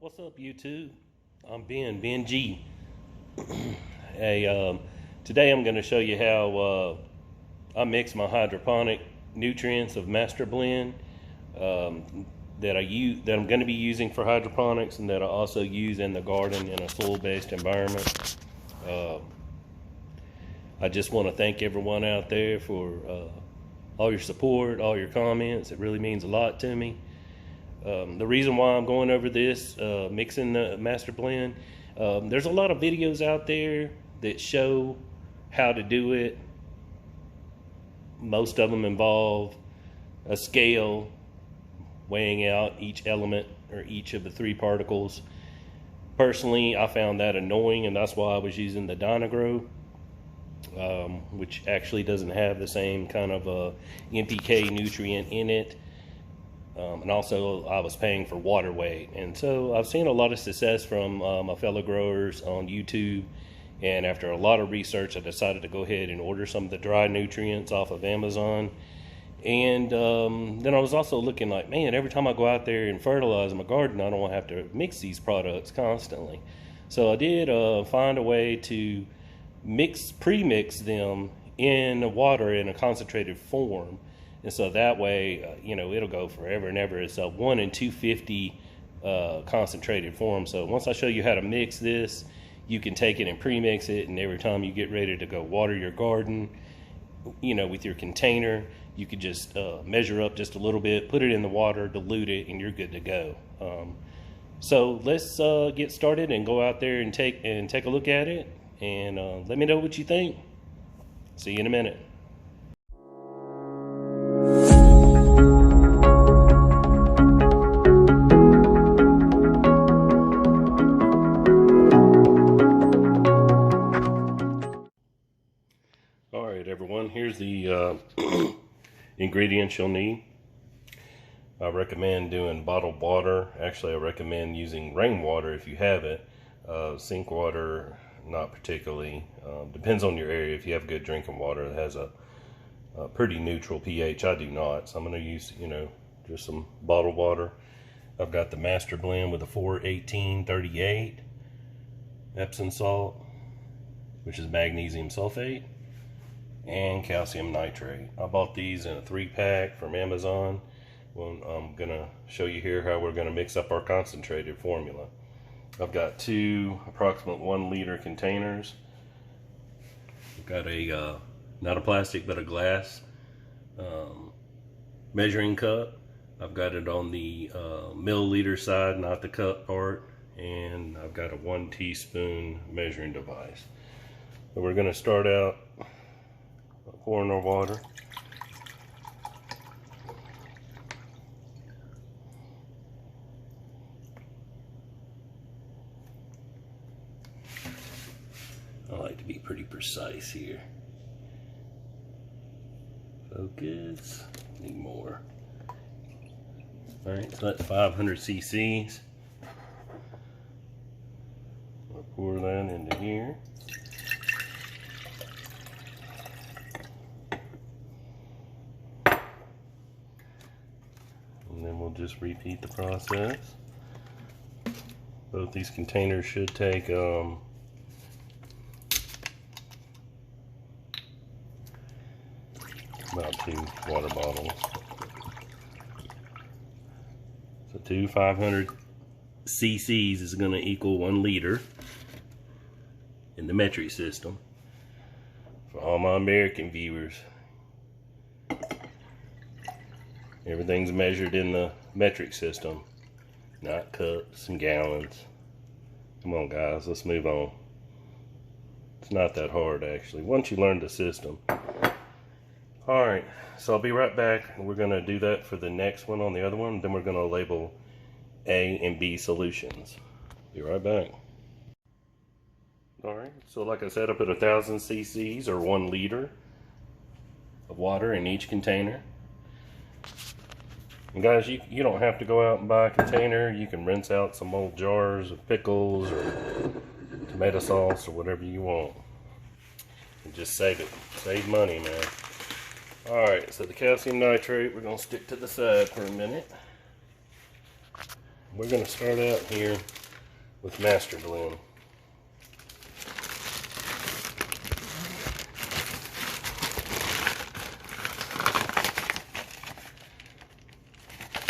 What's up, YouTube? I'm Ben G. Hey, today I'm going to show you how I mix my hydroponic nutrients of Masterblend that I'm going to be using for hydroponics, and that I also use in the garden in a soil-based environment. I just want to thank everyone out there for all your support, all your comments. It really means a lot to me. The reason why I'm going over this, mixing the Masterblend, there's a lot of videos out there that show how to do it. Most of them involve a scale weighing out each element or each of the three particles. Personally, I found that annoying, and that's why I was using the Dynagrow, which actually doesn't have the same kind of NPK nutrient in it. And also I was paying for water weight. And so I've seen a lot of success from my fellow growers on YouTube, and after a lot of research I decided to go ahead and order some of the dry nutrients off of Amazon. And then I was also looking like, man, every time I go out there and fertilize my garden, I don't want to have to mix these products constantly. So I did find a way to pre-mix them in water in a concentrated form. And so that way, it'll go forever and ever. It's a 1 in 250 concentrated form. So once I show you how to mix this, you can take it and pre-mix it, and every time you get ready to go water your garden, with your container, you could just measure up just a little bit, put it in the water, dilute it, and you're good to go. So let's get started and go out there and take a look at it, and let me know what you think. See you in a minute. Alright everyone, here's the ingredients you'll need. I recommend doing bottled water. Actually, I recommend using rainwater if you have it. Sink water, not particularly. Depends on your area. If you have good drinking water that has a pretty neutral pH, I do not. So I'm going to use, just some bottled water. I've got the Masterblend with a 41838 Epsom salt, which is magnesium sulfate, and calcium nitrate. I bought these in a 3-pack from Amazon. Well, I'm gonna show you here how we're gonna mix up our concentrated formula. I've got two approximate 1 liter containers. I've got a not a plastic but a glass measuring cup. I've got it on the milliliter side, not the cup part, and I've got a 1 teaspoon measuring device. So we're gonna start out pouring our water. I like to be pretty precise here. Focus. Need more. Alright, so that's 500 cc's. I'll pour that into here. And then we'll just repeat the process. Both these containers should take about 2 water bottles. So 2 500 cc's is going to equal 1 liter in the metric system. For all my American viewers, everything's measured in the metric system, not cups and gallons. Come on guys, let's move on. It's not that hard actually, once you learn the system. Alright, so I'll be right back. We're going to do that for the next one on the other one. Then we're going to label A and B solutions. Be right back. Alright, so like I said, I put 1,000 cc's or 1 liter of water in each container. And guys, you don't have to go out and buy a container. You can rinse out some old jars of pickles or tomato sauce or whatever you want. And just save it. Save money, man. Alright, so the calcium nitrate, we're going to stick to the side for a minute. we're going to start out here with Masterblend.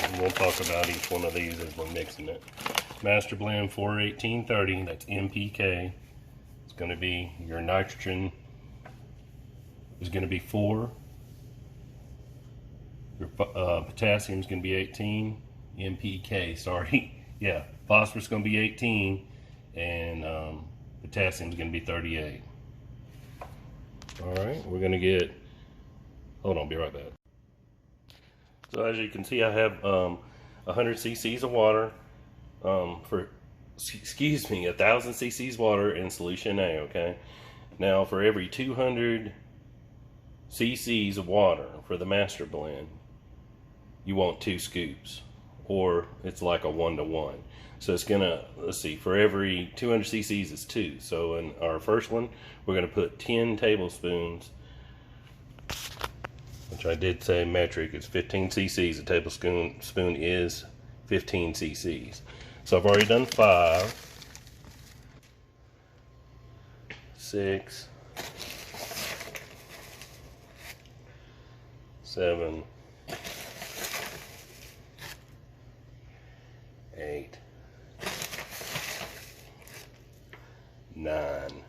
And we'll talk about each one of these as we're mixing it. Masterblend 41830, that's NPK. It's going to be, your nitrogen is going to be 4. Your potassium is going to be 18. NPK, sorry. Yeah, phosphorus is going to be 18, and potassium is going to be 38. All right, we're going to get, hold on, be right back. So as you can see, I have 100 cc's of water excuse me, 1,000 cc's water in solution A, okay? Now for every 200 cc's of water for the Masterblend, you want 2 scoops, or it's like a 1-to-1. So it's gonna, let's see, for every 200 cc's is 2. So in our first one, we're gonna put 10 tablespoons, which I did say metric is 15 cc's. A tablespoon is 15 cc's. So I've already done 5, 6, 7, 8, 9,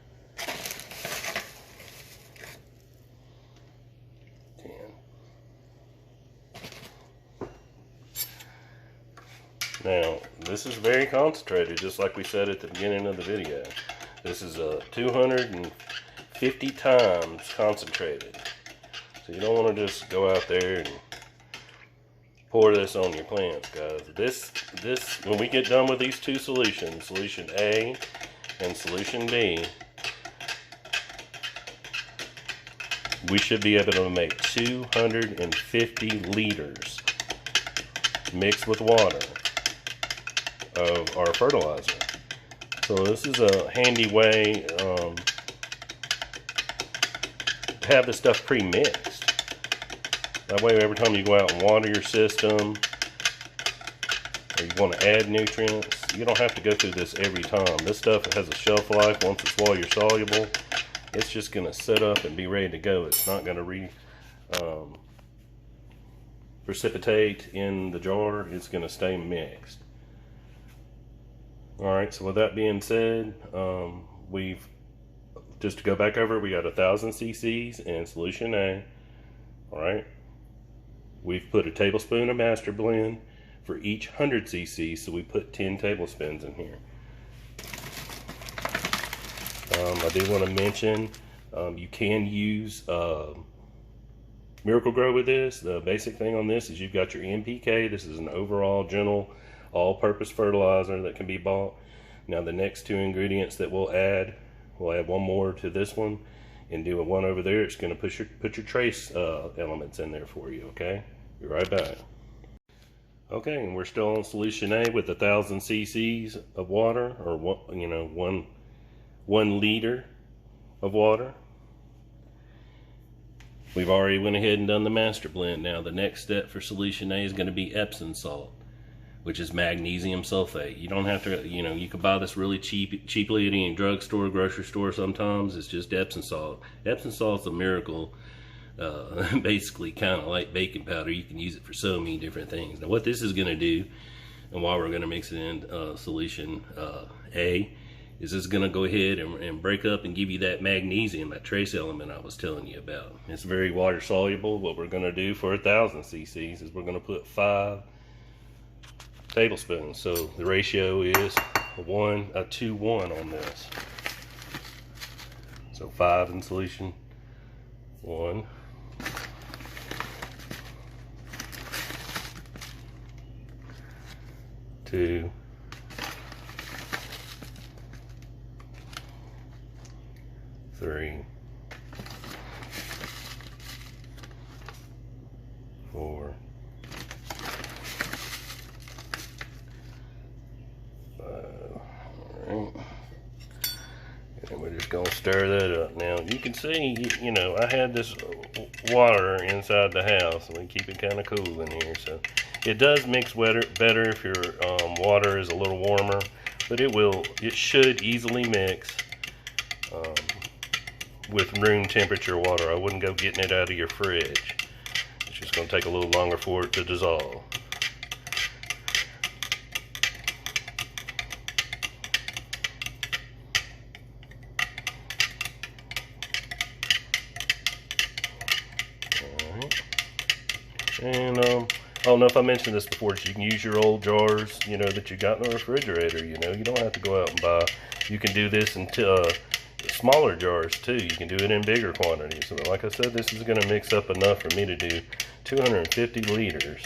10. Now, this is very concentrated, just like we said at the beginning of the video. This is 250 times concentrated. So you don't want to just go out there and pour this on your plants, guys. This, when we get done with these 2 solutions, solution A and solution B, we should be able to make 250 liters mixed with water of our fertilizer. So this is a handy way to have this stuff pre-mixed. That way every time you go out and water your system, or you want to add nutrients, you don't have to go through this every time. This stuff has a shelf life. Once it's water soluble, it's just going to set up and be ready to go. It's not going to precipitate in the jar. It's going to stay mixed. Alright, so with that being said, we've, just to go back over, we got 1,000 cc's in solution A. Alright, we've put a tablespoon of Masterblend for each 100 cc's, so we put 10 tablespoons in here. I do want to mention, you can use Miracle-Gro with this. The basic thing on this is you've got your NPK. This is an overall general all-purpose fertilizer that can be bought. Now the next 2 ingredients that we'll add one more to this one and do one over there. It's going to put your trace elements in there for you, okay? Be right back. Okay, and we're still on solution A with 1,000 cc's of water, or one liter of water. We've already went ahead and done the Masterblend. Now the next step for solution A is going to be Epsom salt, which is magnesium sulfate. You don't have to, you can buy this really cheaply at any drugstore, grocery store sometimes. It's just Epsom salt. Epsom salt's a miracle. Basically kind of like baking powder. You can use it for so many different things. Now what this is going to do, and why we're going to mix it in solution A, is it's going to go ahead and break up and give you that magnesium, that trace element I was telling you about. It's very water soluble. What we're going to do for 1,000 cc's is we're going to put 5 tablespoons. So the ratio is a 2-1 on this. So 5 in solution 1. 2. 3. 4. 5. Alright. And we're just gonna stir that up. Now you can see, you know, I had this water inside the house, and we keep it kind of cool in here, so it does mix better if your water is a little warmer, but it should easily mix with room temperature water. I wouldn't go getting it out of your fridge. It's just gonna take a little longer for it to dissolve. And I don't know if I mentioned this before, but you can use your old jars, you know, that you got in the refrigerator. You know, you don't have to go out and buy. You can do this in smaller jars too. You can do it in bigger quantities. So like I said, this is going to mix up enough for me to do 250 liters.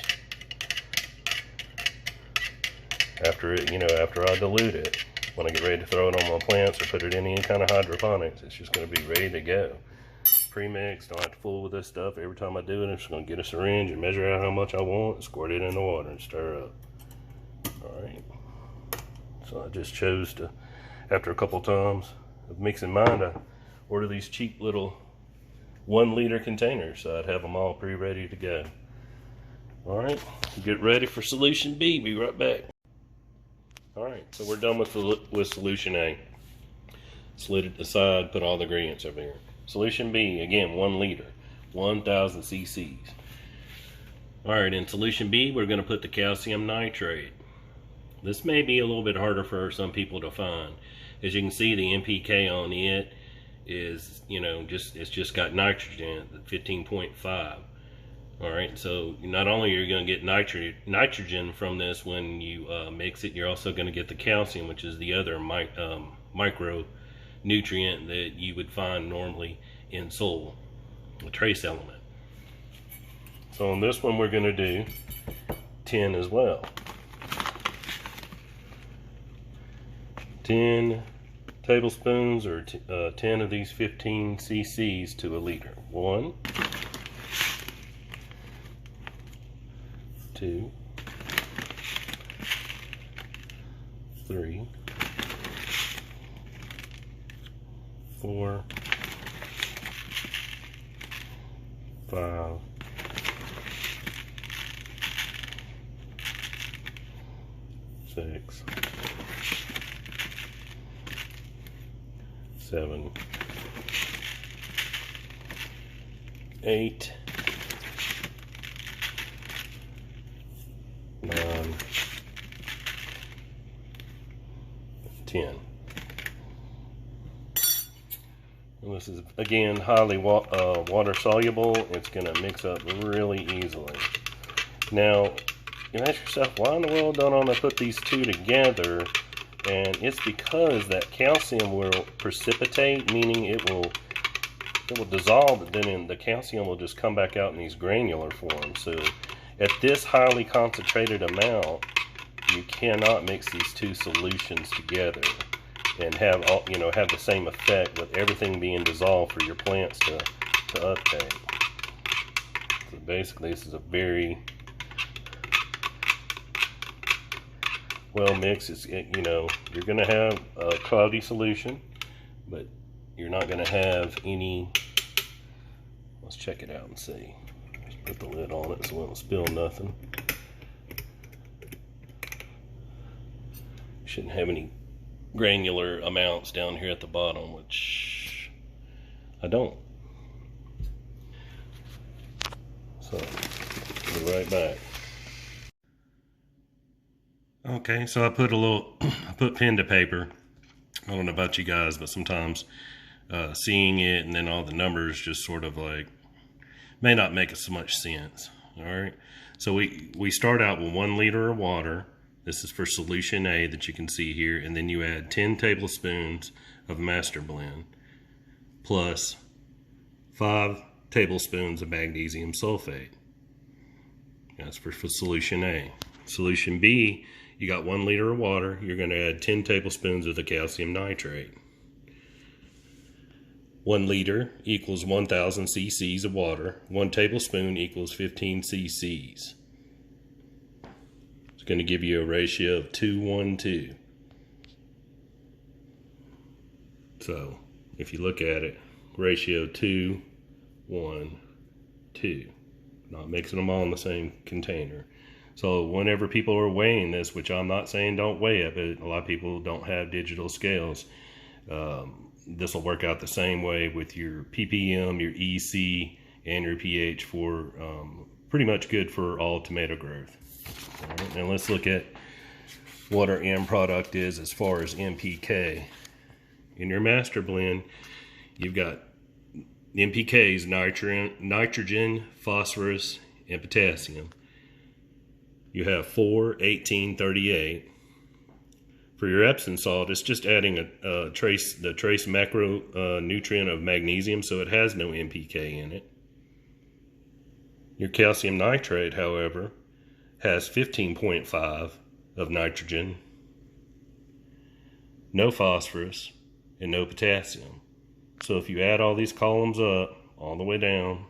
After I dilute it, when I get ready to throw it on my plants or put it in any kind of hydroponics, it's just going to be ready to go. Pre-mixed, don't have to fool with this stuff. Every time I do it, I'm just going to get a syringe and measure out how much I want, and squirt it in the water and stir up. Alright, so I just chose to, after a couple times of mixing mine, to order these cheap little 1 liter containers, so I'd have them all pre-ready to go. Alright, get ready for solution B. Be right back. Alright, so we're done with solution A. Slid it aside, put all the ingredients over here. Solution B, again, 1 liter, 1,000 cc's. Alright, in solution B, we're going to put the calcium nitrate. This may be a little bit harder for some people to find. As you can see, the NPK on it is, you know, it's just got nitrogen at 15.5. Alright, so not only are you going to get nitrogen from this when you mix it, you're also going to get the calcium, which is the other micro nutrient that you would find normally in soil, a trace element. So on this one we're going to do 10 as well. 10 tablespoons or 10 of these 15 cc's to a liter. 1, 2, 3, 4, 5, 6, 7, 8, 9, 10. And this is, again, highly water soluble. It's going to mix up really easily. Now, you ask yourself, why in the world don't I put these two together? And it's because that calcium will precipitate, meaning it will dissolve, but then the calcium will just come back out in these granular forms. So at this highly concentrated amount, you cannot mix these two solutions together and have the same effect with everything being dissolved for your plants to uptake. So basically, this is a very well mixed. You're going to have a cloudy solution, but you're not going to have any. Let's check it out and see. Just put the lid on it so it won't spill nothing. Shouldn't have any granular amounts down here at the bottom, which I don't. So, we'll be right back. Okay, so I put pen to paper. I don't know about you guys, but sometimes seeing it and then all the numbers just sort of like may not make so much sense. All right, so we start out with 1 liter of water. This is for solution A that you can see here, and then you add 10 tablespoons of Masterblend plus 5 tablespoons of magnesium sulfate. That's for solution A. Solution B, you got 1 liter of water. You're going to add 10 tablespoons of the calcium nitrate. 1 liter equals 1,000 cc's of water. 1 tablespoon equals 15 cc's. It's going to give you a ratio of 2:1:2. So if you look at it, ratio 2, 1, 2. Not mixing them all in the same container. So whenever people are weighing this, which I'm not saying don't weigh it, but a lot of people don't have digital scales, this will work out the same way with your ppm, your EC, and your pH for pretty much good for all tomato growth. All right, now let's look at what our end product is as far as NPK. In your Masterblend, you've got NPKs, nitrogen, phosphorus, and potassium. You have 4, 18, 38. For your Epsom salt, it's just adding the trace macro nutrient of magnesium, so it has no NPK in it. Your calcium nitrate, however, has 15.5 of nitrogen, no phosphorus, and no potassium. So if you add all these columns up, all the way down,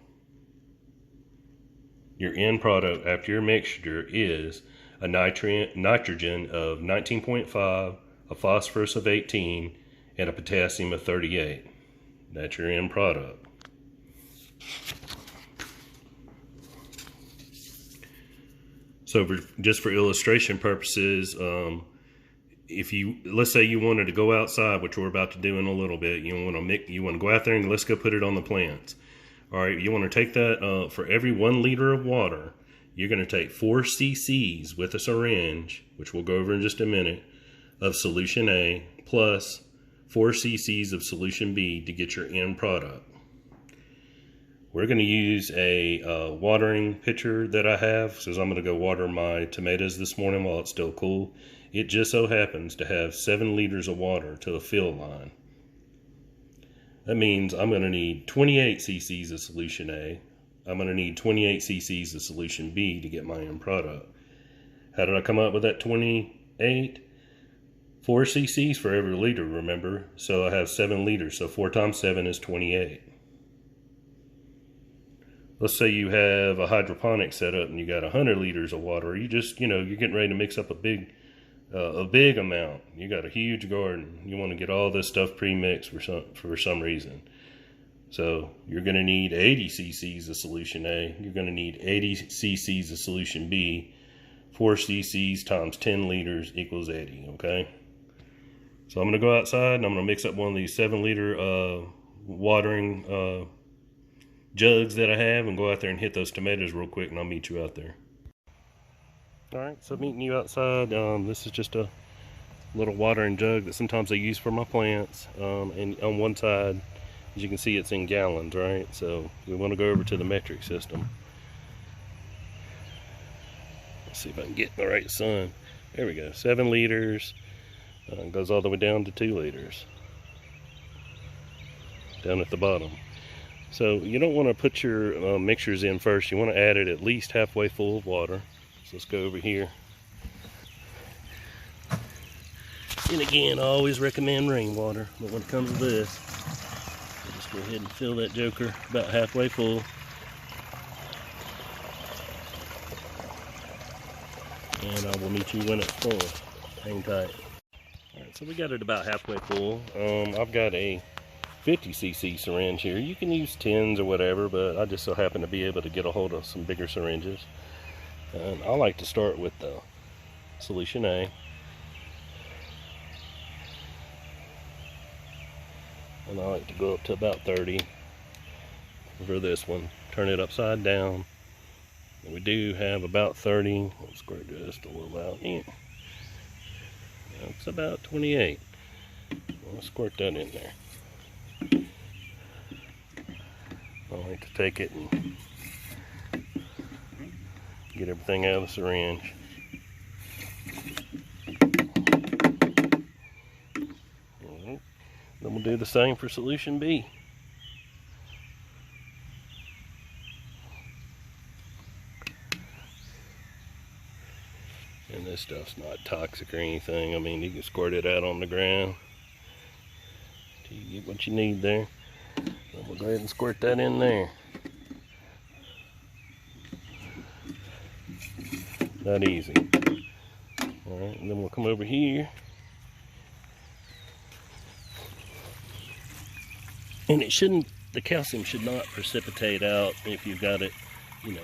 your end product after your mixture is a nitrogen of 19.5, a phosphorus of 18, and a potassium of 38. That's your end product. So just for illustration purposes, let's say you wanted to go outside, which we're about to do in a little bit, you want to go out there and let's go put it on the plants. All right, you want to take that for every 1 liter of water, you're going to take 4 cc's with a syringe, which we'll go over in just a minute, of solution A plus 4 cc's of solution B to get your end product. We're going to use a watering pitcher that I have, because I'm going to go water my tomatoes this morning while it's still cool. It just so happens to have 7 liters of water to the fill line. That means I'm going to need 28 cc's of solution A. I'm going to need 28 cc's of solution B to get my end product. How did I come up with that 28? 4 cc's for every liter, remember? So I have 7 liters, so 4 times 7 is 28. Let's say you have a hydroponic setup and you got 100 liters of water. You just, you're getting ready to mix up a big amount. You got a huge garden. You want to get all this stuff pre-mixed for some reason. So you're going to need 80 cc's of solution A. You're going to need 80 cc's of solution B. 4 cc's times 10 liters equals 80, okay? So I'm going to go outside and I'm going to mix up one of these 7-liter watering jugs that I have and go out there and hit those tomatoes real quick, and I'll meet you out there. Alright, so meeting you outside. This is just a little watering jug that sometimes I use for my plants. And on one side, as you can see, it's in gallons, right? So we want to go over to the metric system. Let's see if I can get in the right sun. There we go, 7 liters. Goes all the way down to 2 liters. Down at the bottom. So you don't want to put your mixtures in first. You want to add it at least halfway full of water. So let's go over here. And again, I always recommend rainwater, but when it comes to this, I'll just go ahead and fill that joker about halfway full. And I will meet you when it's full. Hang tight. Alright, so we got it about halfway full. I've got a 50 cc syringe here. You can use 10s or whatever, but I just so happen to be able to get a hold of some bigger syringes. And I like to start with the solution A. And I like to go up to about 30 for this one. Turn it upside down. And we do have about 30. Let's squirt just a little out here. It's about 28. I'll squirt that in there. I like to take it and get everything out of the syringe. Then we'll do the same for solution B. And this stuff's not toxic or anything. I mean, you can squirt it out on the ground till you get what you need there. So we'll go ahead and squirt that in there. That easy. Alright, and then we'll come over here. And it shouldn't, the calcium should not precipitate out if you've got it, you know,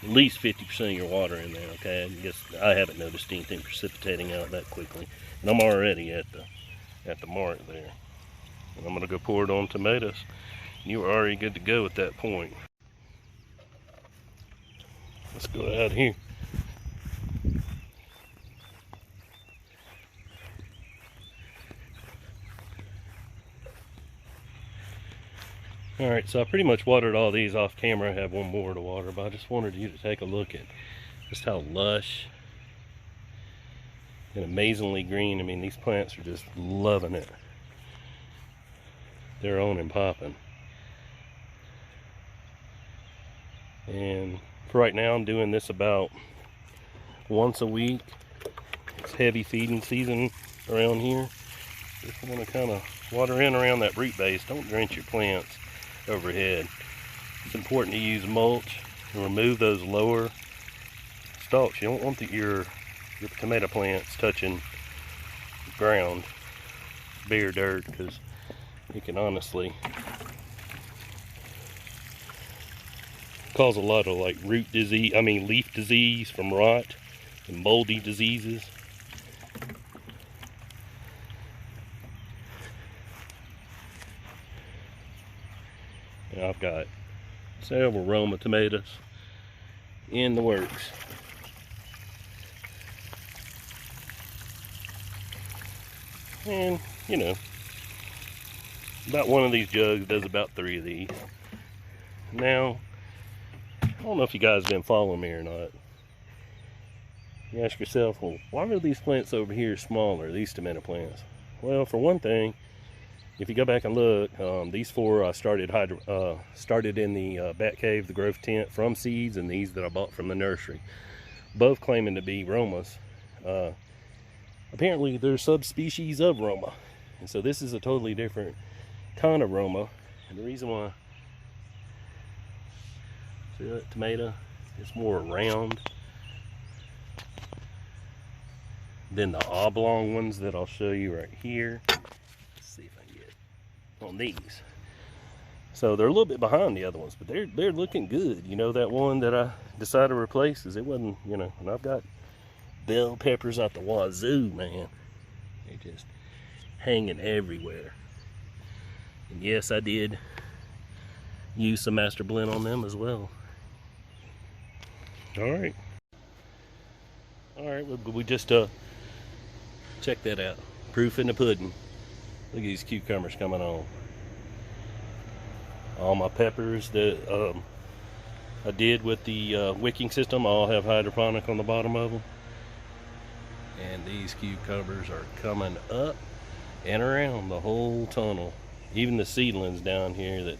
at least 50% of your water in there, okay? I guess I haven't noticed anything precipitating out that quickly. And I'm already at the mark there. And I'm gonna go pour it on tomatoes. You are already good to go at that point. Let's go out here. All right, so I pretty much watered all these off camera. I have one more to water, but I just wanted you to take a look at just how lush and amazingly green. I mean, these plants are just loving it. They're on and popping. And for right now, I'm doing this about once a week. It's heavy feeding season around here. Just want to kind of water in around that root base. Don't drench your plants overhead. It's important to use mulch and remove those lower stalks. You don't want your tomato plants touching ground, bare dirt, because it can honestly cause a lot of like root disease, leaf disease from rot and moldy diseases. And I've got several Roma tomatoes in the works. And, you know, about one of these jugs does about 3 of these. Now, I don't know if you guys have been following me or not. You ask yourself, well, why are these plants over here smaller, these tomato plants? Well, for one thing, if you go back and look, these 4 I started in the bat cave, the growth tent, from seeds, and these that I bought from the nursery, both claiming to be Romas. Apparently they're subspecies of Roma, and so this is a totally different kind of Roma. And the reason why, see that tomato, it's more round than the oblong ones that I'll show you right here. Let's see if I can get on these. So they're a little bit behind the other ones, but they're looking good. You know, that one that I decided to replace, because it wasn't, you know, and I've got bell peppers out the wazoo, man. They're just hanging everywhere. And yes, I did use some Masterblend on them as well. All right, we just check that out. Proof in the pudding. Look at these cucumbers coming on. All my peppers that I did with the wicking system all have hydroponic on the bottom of them. And these cucumbers are coming up and around the whole tunnel. Even the seedlings down here that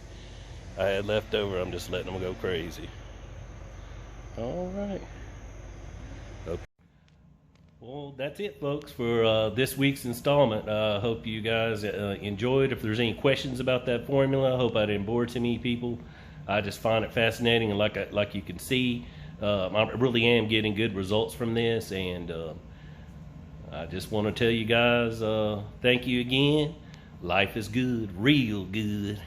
I had left over, I'm just letting them go crazy. All right. Okay. Well, that's it, folks, for this week's installment. I hope you guys enjoyed. If there's any questions about that formula, I hope I didn't bore too many people. I just find it fascinating, and like you can see, I really am getting good results from this, and I just want to tell you guys, thank you again. Life is good, real good.